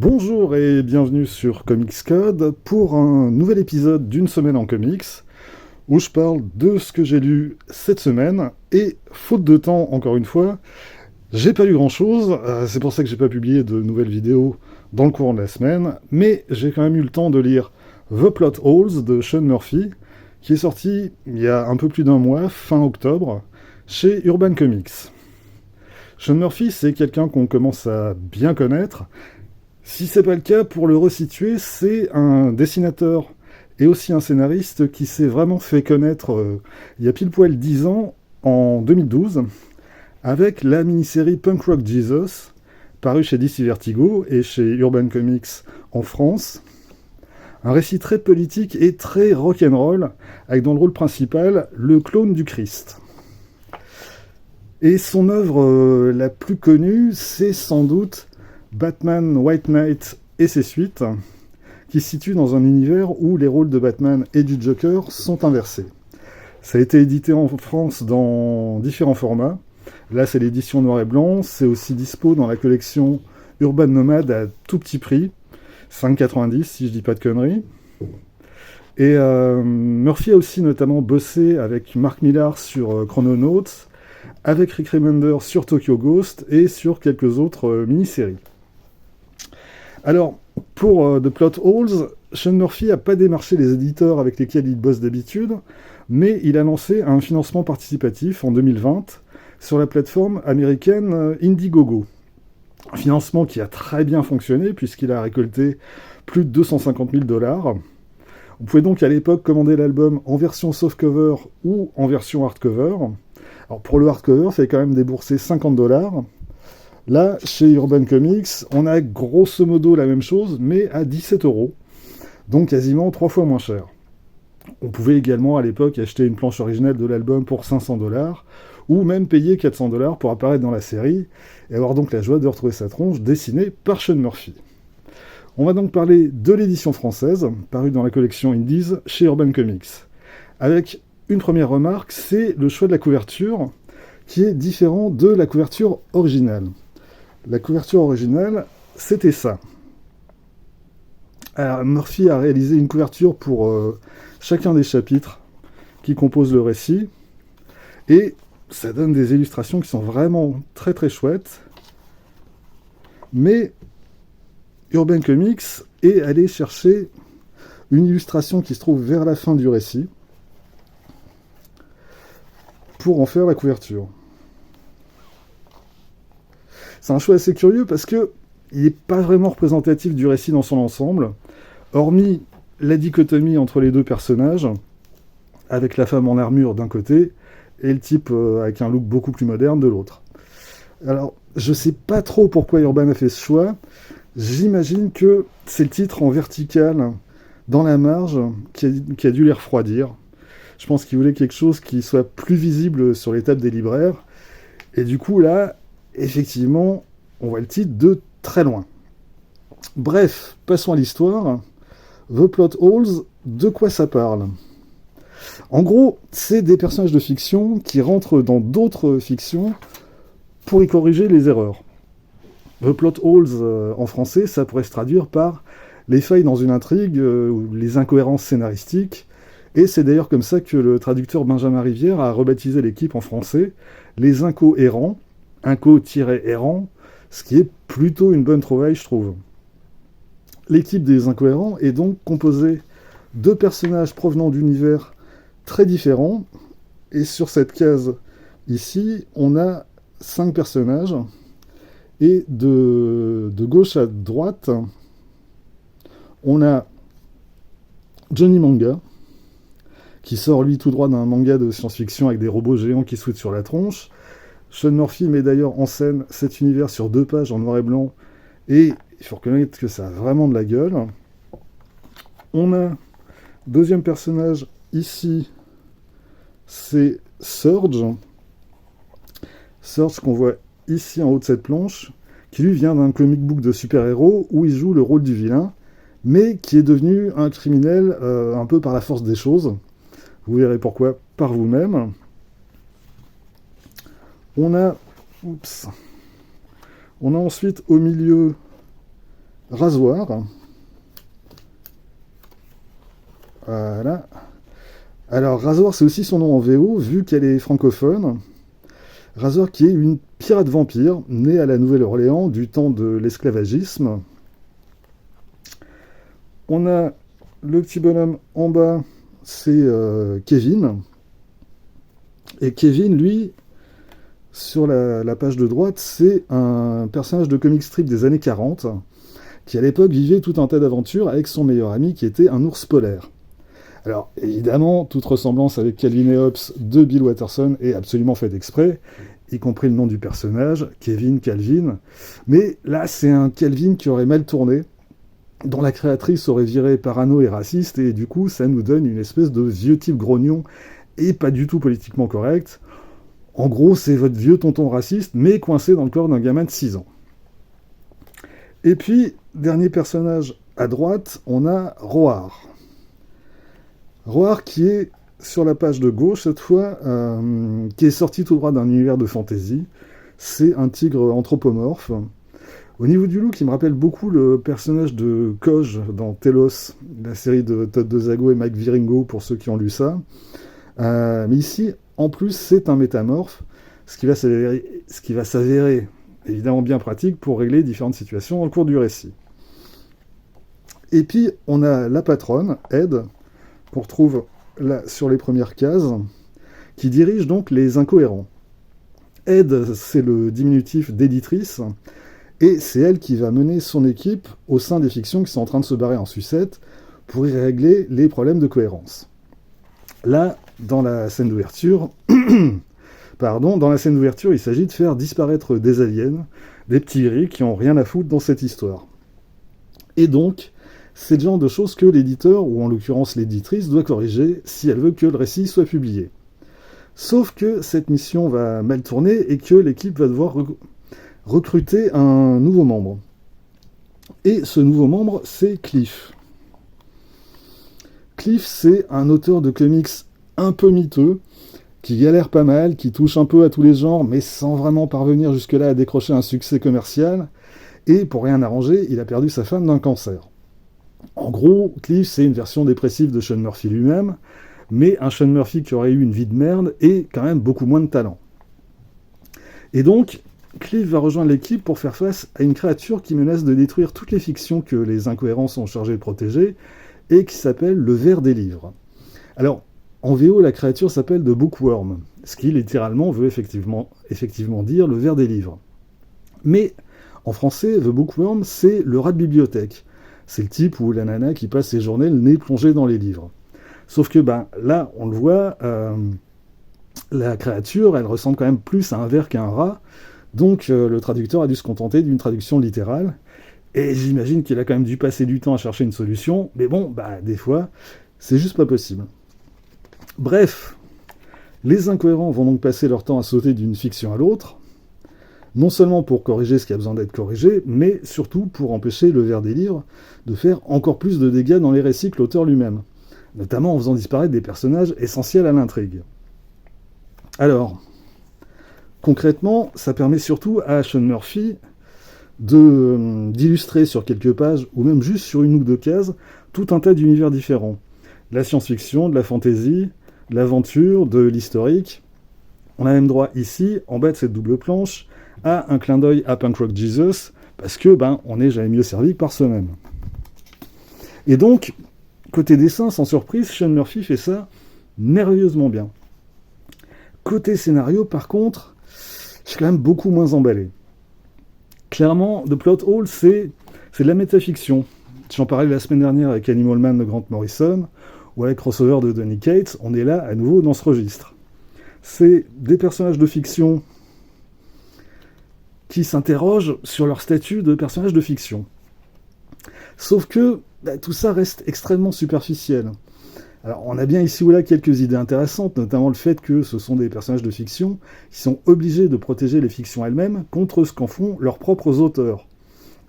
Bonjour et bienvenue sur Comics Code pour un nouvel épisode d'une semaine en comics où je parle de ce que j'ai lu cette semaine et faute de temps encore une fois, j'ai pas lu grand chose, c'est pour ça que j'ai pas publié de nouvelles vidéos dans le courant de la semaine, mais j'ai quand même eu le temps de lire The Plot Holes de Sean Murphy qui est sorti il y a un peu plus d'un mois, fin octobre, chez Urban Comics. Sean Murphy, c'est quelqu'un qu'on commence à bien connaître. Si c'est pas le cas, pour le resituer, c'est un dessinateur et aussi un scénariste qui s'est vraiment fait connaître il y a pile poil 10 ans, en 2012, avec la mini-série Punk Rock Jesus, parue chez DC Vertigo et chez Urban Comics en France. Un récit très politique et très rock'n'roll, avec dans le rôle principal le clone du Christ. Et son œuvre la plus connue, c'est sans doute Batman White Knight et ses suites, qui se situent dans un univers où les rôles de Batman et du Joker sont inversés. Ça a été édité en France dans différents formats. Là, c'est l'édition noir et blanc. C'est aussi dispo dans la collection Urban Nomad à tout petit prix, 5,90 si je dis pas de conneries. Et Murphy a aussi notamment bossé avec Mark Millar sur Chrononauts, avec Rick Remender sur Tokyo Ghost et sur quelques autres mini-séries. Alors, pour The Plot Holes, Sean Murphy n'a pas démarché les éditeurs avec lesquels il bosse d'habitude, mais il a lancé un financement participatif en 2020 sur la plateforme américaine Indiegogo. Un financement qui a très bien fonctionné puisqu'il a récolté plus de 250 000 $. Vous pouvez donc à l'époque commander l'album en version softcover ou en version hardcover. Alors pour le hardcover, il fallait quand même débourser 50 $. Là, chez Urban Comics, on a grosso modo la même chose, mais à 17 €, donc quasiment 3 fois moins cher. On pouvait également à l'époque acheter une planche originale de l'album pour 500 $, ou même payer 400 $ pour apparaître dans la série, et avoir donc la joie de retrouver sa tronche dessinée par Sean Murphy. On va donc parler de l'édition française, parue dans la collection Indies chez Urban Comics. Avec une première remarque, c'est le choix de la couverture, qui est différent de la couverture originale. La couverture originale, c'était ça. Alors, Murphy a réalisé une couverture pour chacun des chapitres qui composent le récit, et ça donne des illustrations qui sont vraiment très très chouettes. Mais Urban Comics est allé chercher une illustration qui se trouve vers la fin du récit pour en faire la couverture. C'est un choix assez curieux parce qu'il n'est pas vraiment représentatif du récit dans son ensemble, hormis la dichotomie entre les deux personnages, avec la femme en armure d'un côté et le type avec un look beaucoup plus moderne de l'autre. Alors, je sais pas trop pourquoi Urban a fait ce choix. J'imagine que c'est le titre en vertical dans la marge qui a dû les refroidir. Je pense qu'il voulait quelque chose qui soit plus visible sur les tables des libraires. Et du coup, là, effectivement, on voit le titre de très loin. Bref, passons à l'histoire. The Plot Holes, de quoi ça parle ? En gros, c'est des personnages de fiction qui rentrent dans d'autres fictions pour y corriger les erreurs. The Plot Holes, en français, ça pourrait se traduire par les failles dans une intrigue ou les incohérences scénaristiques. Et c'est d'ailleurs comme ça que le traducteur Benjamin Rivière a rebaptisé l'équipe en français les incohérents, inco-errant, ce qui est plutôt une bonne trouvaille, je trouve. L'équipe des incohérents est donc composée de personnages provenant d'univers très différents, et sur cette case ici, on a 5 personnages, et de gauche à droite, on a Johnny Manga, qui sort lui tout droit d'un manga de science-fiction avec des robots géants qui sautent sur la tronche. Sean Murphy met d'ailleurs en scène cet univers sur 2 pages en noir et blanc, et il faut reconnaître que ça a vraiment de la gueule. On a deuxième personnage ici, c'est Surge. Surge qu'on voit ici en haut de cette planche, qui lui vient d'un comic book de super-héros où il joue le rôle du vilain, mais qui est devenu un criminel un peu par la force des choses. Vous verrez pourquoi par vous-même. On a ensuite au milieu Rasoir. Voilà. Alors, Rasoir, c'est aussi son nom en VO, vu qu'elle est francophone. Rasoir qui est une pirate vampire, née à la Nouvelle-Orléans du temps de l'esclavagisme. On a le petit bonhomme en bas, c'est Kevin. Et Kevin, lui, sur la page de droite, c'est un personnage de comic strip des années 40, qui à l'époque vivait tout un tas d'aventures avec son meilleur ami qui était un ours polaire. Alors, évidemment, toute ressemblance avec Calvin et Hobbes de Bill Watterson est absolument faite exprès, y compris le nom du personnage, Kevin Calvin. Mais là, c'est un Calvin qui aurait mal tourné, dont la créatrice aurait viré parano et raciste, et du coup, ça nous donne une espèce de vieux type grognon, et pas du tout politiquement correct. En gros, c'est votre vieux tonton raciste, mais coincé dans le corps d'un gamin de 6 ans. Et puis, dernier personnage à droite, on a Roar. Roar qui est sur la page de gauche cette fois, qui est sorti tout droit d'un univers de fantasy. C'est un tigre anthropomorphe. Au niveau du look, il me rappelle beaucoup le personnage de Koj dans Telos, la série de Todd DeZago et Mike Wieringo pour ceux qui ont lu ça. Mais ici, en plus, c'est un métamorphe, ce qui va s'avérer évidemment bien pratique pour régler différentes situations dans le cours du récit. Et puis, on a la patronne, Ed, qu'on retrouve là sur les premières cases, qui dirige donc les incohérents. Ed, c'est le diminutif d'éditrice, et c'est elle qui va mener son équipe au sein des fictions qui sont en train de se barrer en sucette pour y régler les problèmes de cohérence. Là, dans la scène d'ouverture, il s'agit de faire disparaître des aliens, des petits gris qui n'ont rien à foutre dans cette histoire. Et donc, c'est le genre de choses que l'éditeur, ou en l'occurrence l'éditrice, doit corriger si elle veut que le récit soit publié. Sauf que cette mission va mal tourner et que l'équipe va devoir recruter un nouveau membre. Et ce nouveau membre, c'est Cliff. Cliff, c'est un auteur de comics un peu miteux, qui galère pas mal, qui touche un peu à tous les genres, mais sans vraiment parvenir jusque-là à décrocher un succès commercial. Et pour rien arranger, il a perdu sa femme d'un cancer. En gros, Cliff, c'est une version dépressive de Sean Murphy lui-même, mais un Sean Murphy qui aurait eu une vie de merde et quand même beaucoup moins de talent. Et donc, Cliff va rejoindre l'équipe pour faire face à une créature qui menace de détruire toutes les fictions que les incohérents sont chargés de protéger, et qui s'appelle le ver des livres. Alors, en VO, la créature s'appelle The Bookworm, ce qui littéralement veut effectivement dire le ver des livres. Mais en français, The Bookworm, c'est le rat de bibliothèque. C'est le type ou la nana qui passe ses journées le nez plongé dans les livres. Sauf que là, on le voit, la créature, elle ressemble quand même plus à un ver qu'à un rat, donc le traducteur a dû se contenter d'une traduction littérale, et j'imagine qu'il a quand même dû passer du temps à chercher une solution, mais bon, des fois, c'est juste pas possible. Bref, les incohérents vont donc passer leur temps à sauter d'une fiction à l'autre, non seulement pour corriger ce qui a besoin d'être corrigé, mais surtout pour empêcher le ver des livres de faire encore plus de dégâts dans les récits que l'auteur lui-même, notamment en faisant disparaître des personnages essentiels à l'intrigue. Alors, concrètement, ça permet surtout à Sean Murphy d'illustrer sur quelques pages, ou même juste sur une ou deux cases, tout un tas d'univers différents. De la science-fiction, de la fantasy, de l'aventure, de l'historique. On a même droit ici, en bas de cette double planche, à un clin d'œil à Punk Rock Jesus, parce que on n'est jamais mieux servi que par soi-même. Et donc, côté dessin, sans surprise, Sean Murphy fait ça merveilleusement bien. Côté scénario, par contre, je suis quand même beaucoup moins emballé. Clairement, The Plot Hole, c'est de la métafiction. J'en parlais la semaine dernière avec Animal Man de Grant Morrison, ou avec Crossover de Donny Cates, on est là à nouveau dans ce registre. C'est des personnages de fiction qui s'interrogent sur leur statut de personnages de fiction. Sauf que tout ça reste extrêmement superficiel. Alors, on a bien ici ou là quelques idées intéressantes, notamment le fait que ce sont des personnages de fiction qui sont obligés de protéger les fictions elles-mêmes contre ce qu'en font leurs propres auteurs.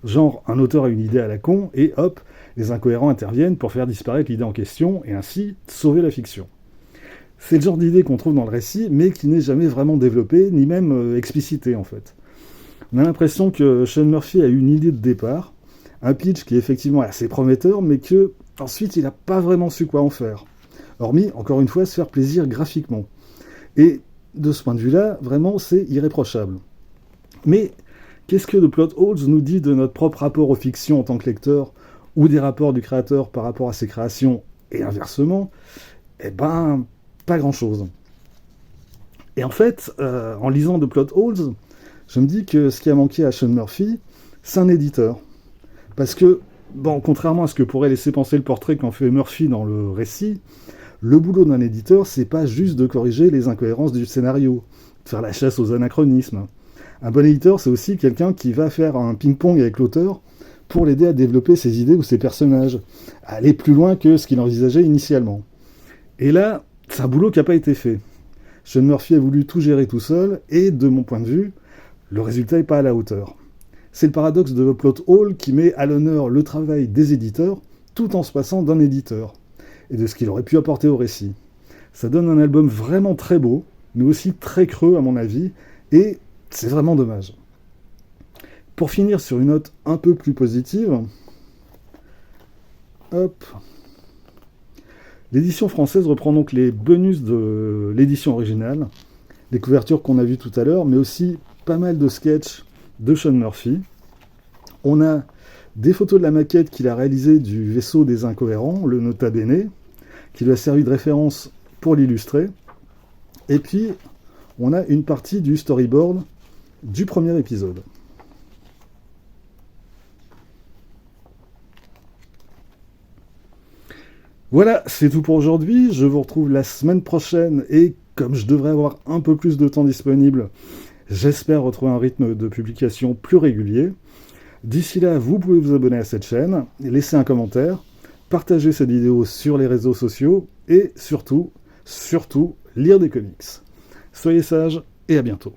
Genre, un auteur a une idée à la con, et hop, les incohérents interviennent pour faire disparaître l'idée en question, et ainsi sauver la fiction. C'est le genre d'idée qu'on trouve dans le récit, mais qui n'est jamais vraiment développée, ni même explicitée en fait. On a l'impression que Sean Murphy a eu une idée de départ, Un pitch qui effectivement est assez prometteur, mais que ensuite il n'a pas vraiment su quoi en faire. Hormis, encore une fois, se faire plaisir graphiquement. Et de ce point de vue-là, vraiment, c'est irréprochable. Mais qu'est-ce que The Plot Holes nous dit de notre propre rapport aux fictions en tant que lecteur, ou des rapports du créateur par rapport à ses créations, et inversement? Eh ben, pas grand-chose. Et en fait, en lisant The Plot Holes, je me dis que ce qui a manqué à Sean Murphy, c'est un éditeur. Parce que, bon, contrairement à ce que pourrait laisser penser le portrait qu'en fait Murphy dans le récit, le boulot d'un éditeur, c'est pas juste de corriger les incohérences du scénario, de faire la chasse aux anachronismes. Un bon éditeur, c'est aussi quelqu'un qui va faire un ping-pong avec l'auteur pour l'aider à développer ses idées ou ses personnages, à aller plus loin que ce qu'il envisageait initialement. Et là, c'est un boulot qui n'a pas été fait. Sean Murphy a voulu tout gérer tout seul, et de mon point de vue, le résultat n'est pas à la hauteur. C'est le paradoxe de The Plot Hole qui met à l'honneur le travail des éditeurs, tout en se passant d'un éditeur, et de ce qu'il aurait pu apporter au récit. Ça donne un album vraiment très beau, mais aussi très creux à mon avis, et c'est vraiment dommage. Pour finir sur une note un peu plus positive, hop, l'édition française reprend donc les bonus de l'édition originale, les couvertures qu'on a vues tout à l'heure, mais aussi pas mal de sketchs de Sean Murphy. On a des photos de la maquette qu'il a réalisée du vaisseau des incohérents, le Nota Bene, qui lui a servi de référence pour l'illustrer. Et puis, on a une partie du storyboard du premier épisode. Voilà, c'est tout pour aujourd'hui. Je vous retrouve la semaine prochaine et comme je devrais avoir un peu plus de temps disponible, j'espère retrouver un rythme de publication plus régulier. D'ici là, vous pouvez vous abonner à cette chaîne, laisser un commentaire, partager cette vidéo sur les réseaux sociaux et surtout, lire des comics. Soyez sages et à bientôt.